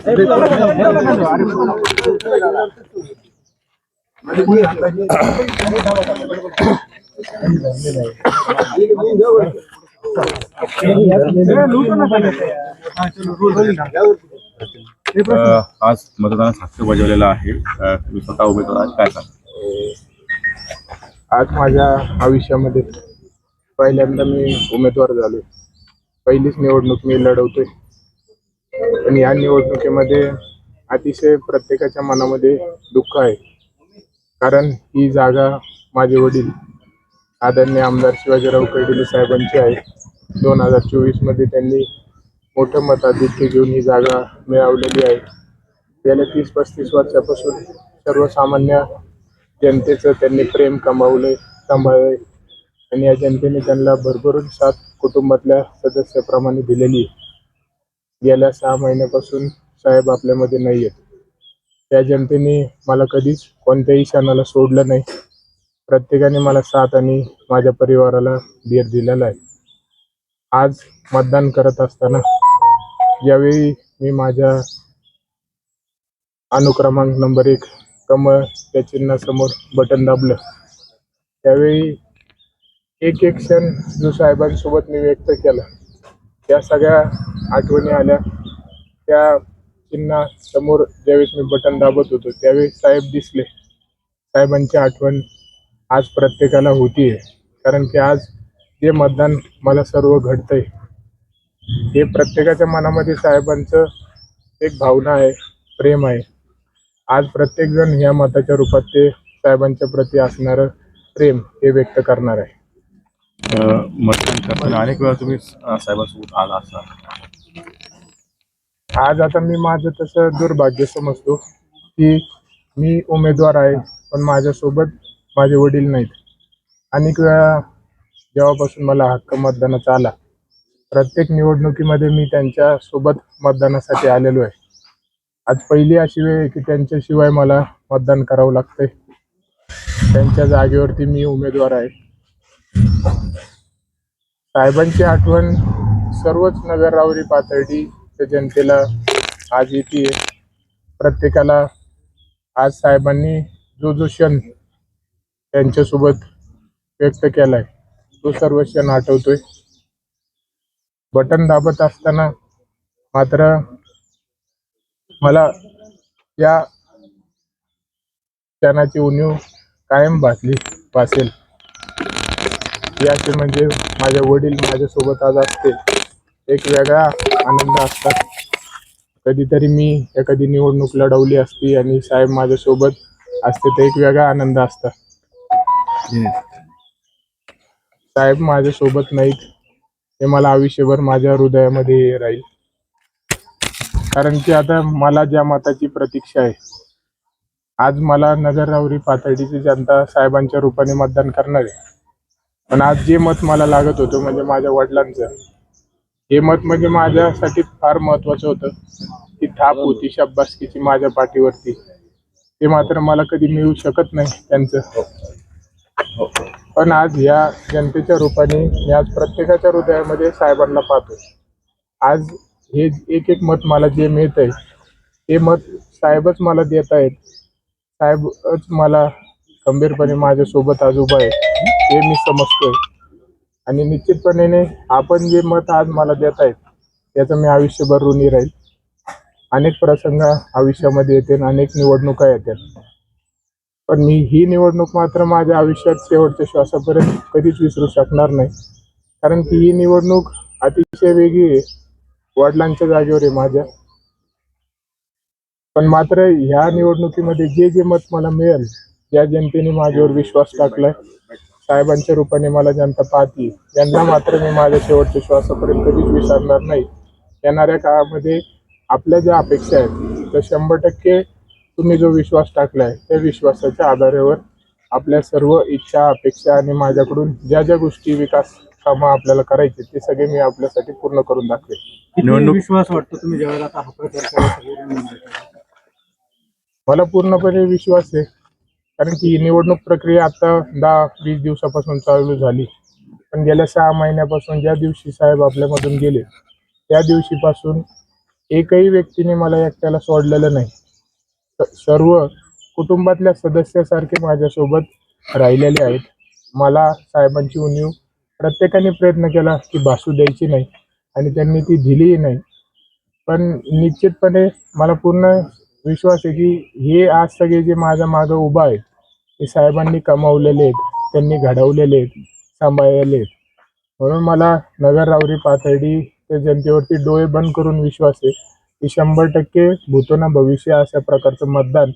आज मतदानास हक्क बजावलेला आहे. तुम्ही स्वतः उमेदवार आहात, काय सांगा? आज माझ्या आयुष्यामध्ये पहिल्यांदा मी उमेदवार झालो. पहिलीच निवडणूक मी लढवतोय. पण या निवडणुकीमध्ये अतिशय प्रत्येकाच्या मनामध्ये दुःख आहे. कारण ही जागा माझे वडील आदरणीय आमदार शिवाजीराव कैडेले साहेबांची आहे. 2024 मध्ये त्यांनी मोठं मताधिक्य घेऊन ही जागा मिळवलेली आहे. गेल्या 30-35 वर्षापासून सर्वसामान्य जनतेचं त्यांनी प्रेम कमावलंय, सांभाळलंय आणि या जनतेने त्यांना भरभरून साथ कुटुंबातल्या सदस्याप्रमाणे दिलेली आहे. गेल्या 6 महिन्यापासून साहेब आपल्यामध्ये नाही आहेत. त्या जनतेने मला कधीच कोणत्याही क्षणाला सोडलं नाही. प्रत्येकाने मला साथ आणि माझ्या परिवाराला धीर दिलेला आहे. आज मतदान करत असताना ज्यावेळी मी माझ्या अनुक्रमांक नंबर 1 कमळ या चिन्हासमोर बटन दाबलं, त्यावेळी एक एक क्षण जो साहेबांसोबत मी व्यक्त केला, त्या सगळ्या आठवणी आल्या. त्या चिन्हासमोर ज्यावेळेस मी बटन दाबत होतो त्यावेळी साहेब दिसले. साहेबांची आठवण आज प्रत्येकाला होतीये. कारण की आज जे मतदान मला सर्व घडतंय हे प्रत्येकाच्या मनामध्ये साहेबांचं एक भावना आहे, प्रेम आहे. आज प्रत्येकजण या मताच्या रूपात ते साहेबांच्या प्रती असणारं प्रेम हे व्यक्त करणार आहे. मतदान करताना अनेक वेळा तुम्ही साहेबांसोबत आला असाल. आज आता मी माझं तसं दुर्भाग्य समजतो की मी उमेदवार आहे पण माझ्यासोबत माझे वडील नाहीत. अनेक वेळा जेव्हापासून मला हक्क मतदानाचा आला, प्रत्येक निवडणुकीमध्ये मी त्यांच्यासोबत मतदानासाठी आलेलो आहे. आज पहिली अशी वेळ आहे की त्यांच्याशिवाय मला मतदान करावं लागतंय. त्यांच्या जागेवरती मी उमेदवार आहे. साहेबांची आठवण सर्वच नगररावरी पाथर्डीच्या जनतेला आज येते. प्रत्येकाला आज साहेबांनी जो क्षण त्यांच्यासोबत व्यक्त केलाय तो सर्व क्षण आठवतोय. बटन दाबत असताना मात्र मला या क्षणाची उणीव कायम भासेल. याचे म्हणजे माझे वडील माझ्यासोबत आज असते, एक वेगळा आनंद असता. कधीतरी मी एखादी निवडणूक लढवली असती आणि साहेब माझ्यासोबत असते तर एक वेगळा आनंद असता. साहेब माझ्यासोबत नाहीत हे मला आयुष्यभर माझ्या हृदयामध्ये राहील. कारण की आता मला ज्या मताची प्रतीक्षा आहे, आज मला नगररावरी पाथर्डीची जनता साहेबांच्या रूपाने मतदान करणार आहे. पण आज जे मत मला लागत होतं म्हणजे माझ्या वडिलांचं, हे मत म्हणजे माझ्यासाठी फार महत्त्वाचं होतं. ती थाप होती शाब्बासकीची माझ्या पाठीवरती, ते मात्र मला कधी मिळू शकत नाही त्यांचं. पण आज या जनतेच्या रूपाने मी आज प्रत्येकाच्या हृदयामध्ये साहेबांना पाहतो. आज हे एक एक मत मला जे मिळत आहे ते मत साहेबच मला देत आहेत. साहेबच मला खंबीरपणे माझ्यासोबत आज उभा आहे हे मी समजतोय. आणि निश्चितपणे आपण जे मत आज मला देत आहेत त्याचं मी आयुष्यभर ऋणी राहील. अनेक प्रसंग आयुष्यामध्ये येते, अनेक निवडणुका येतात, पण मी ही निवडणूक मात्र माझ्या आयुष्यात शेवटच्या श्वासापर्यंत कधीच विसरू शकणार नाही. कारण की ही निवडणूक अतिशय वेगळी आहे. वडिलांच्या जागेवर आहे माझ्या. पण मात्र ह्या निवडणुकीमध्ये जे जे मत मला मिळेल, ज्या जनतेने माझ्यावर विश्वास टाकलाय, साहेबांच्या रूपाने मला जनता पाहती, यांना मात्र मी माझ्या शेवटच्या श्वासापर्यंत कधीच विसरणार नाही. येणाऱ्या काळामध्ये आपल्या ज्या अपेक्षा आहेत त्या 100% तुम्ही जो विश्वास टाकलाय त्या विश्वासाच्या आधारावर आपल्या सर्व इच्छा, अपेक्षा आणि माझ्याकडून ज्या ज्या गोष्टी विकास कामं आपल्याला करायचे ते सगळे मी आपल्यासाठी पूर्ण करून दाखवेन. निवडणूक विश्वास वाटतो तुम्ही ज्यावेळेला आता हा प्रचार मला पूर्णपणे विश्वास आहे. कारण की ही निवडणूक प्रक्रिया आता 10-20 दिवसापासून चालू झाली, पण गेल्या 6 महिन्यापासून ज्या दिवशी साहेब आपल्यामधून गेले त्या दिवशीपासून एकही व्यक्तीने मला एकट्याला सोडलेलं नाही. सर्व कुटुंबातल्या सदस्यासारखे माझ्यासोबत राहिलेले आहेत. मला साहेबांची उणीव प्रत्येकाने प्रयत्न केला की भासू द्यायची नाही आणि त्यांनी ती दिलीही नाही. पण निश्चितपणे मला पूर्ण विश्वास आहे की हे आज सगळे जे माझ्या मागं उभा आहेत ते साहेबांनी कमावलेले आहेत, त्यांनी घडवलेले आहेत, सांभाळलेले आहेत. म्हणून मला नगर रावरी पाथर्डी त्या जनतेवरती डोळे बंद करून विश्वास आहे की 100% भूतो भविष्य अशा प्रकारचं मतदान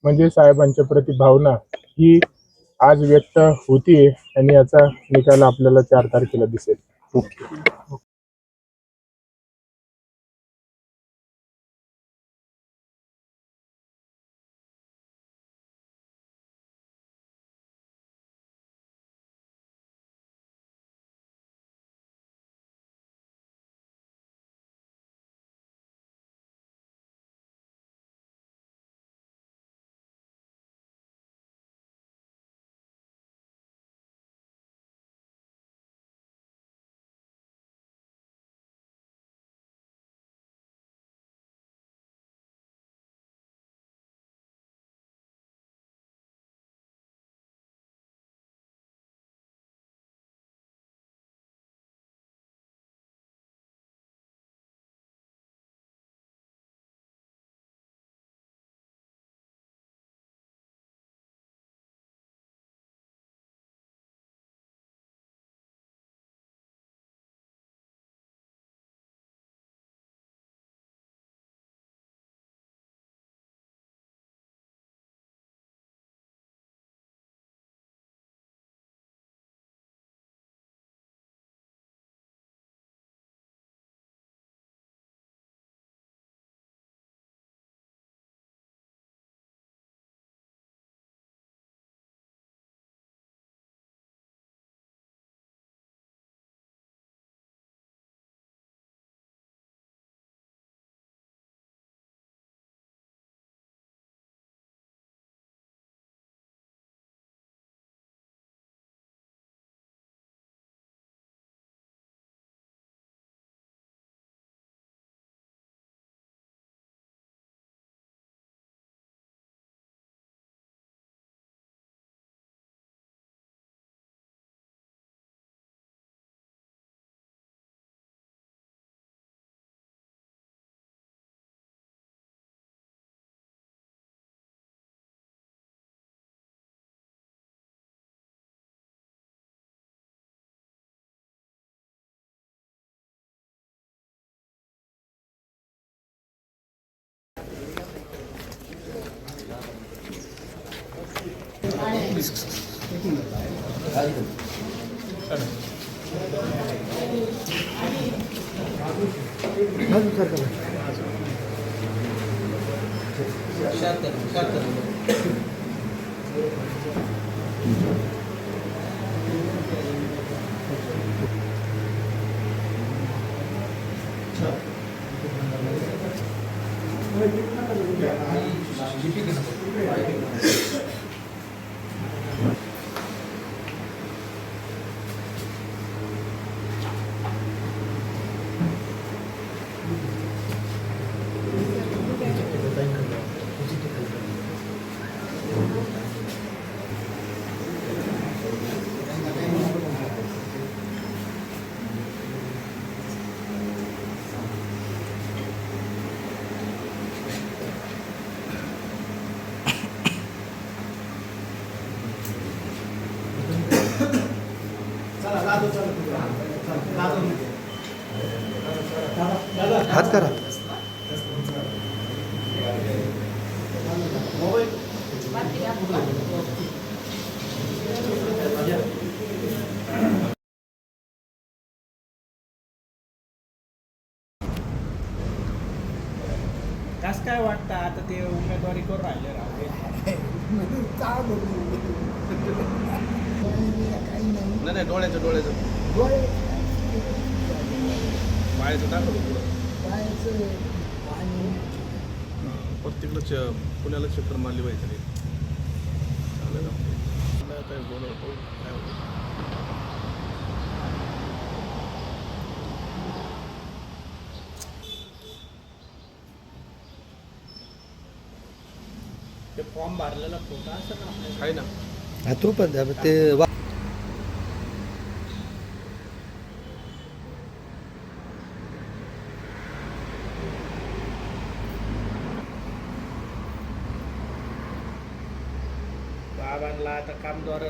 म्हणजे साहेबांच्या प्रति भावना ही आज व्यक्त होतीये आणि याचा निकाल आपल्याला 4 तारखेला दिसेल. हात करा. कसं काय वाटतं आता ते उमेदवारी करून राहिले राहते? नाही डोळ्याचं पायाचं दाखवलं पुढं तिकडं पुण्याला चक्कर मारली पाहिजे नाही चालेल काय बोलवतो काय होतं. ते फॉर्म भरलेला फोटो असं ना आपल्याला आहे ना. हा, तो पण द्या. ते बाबांना आता कामद्वार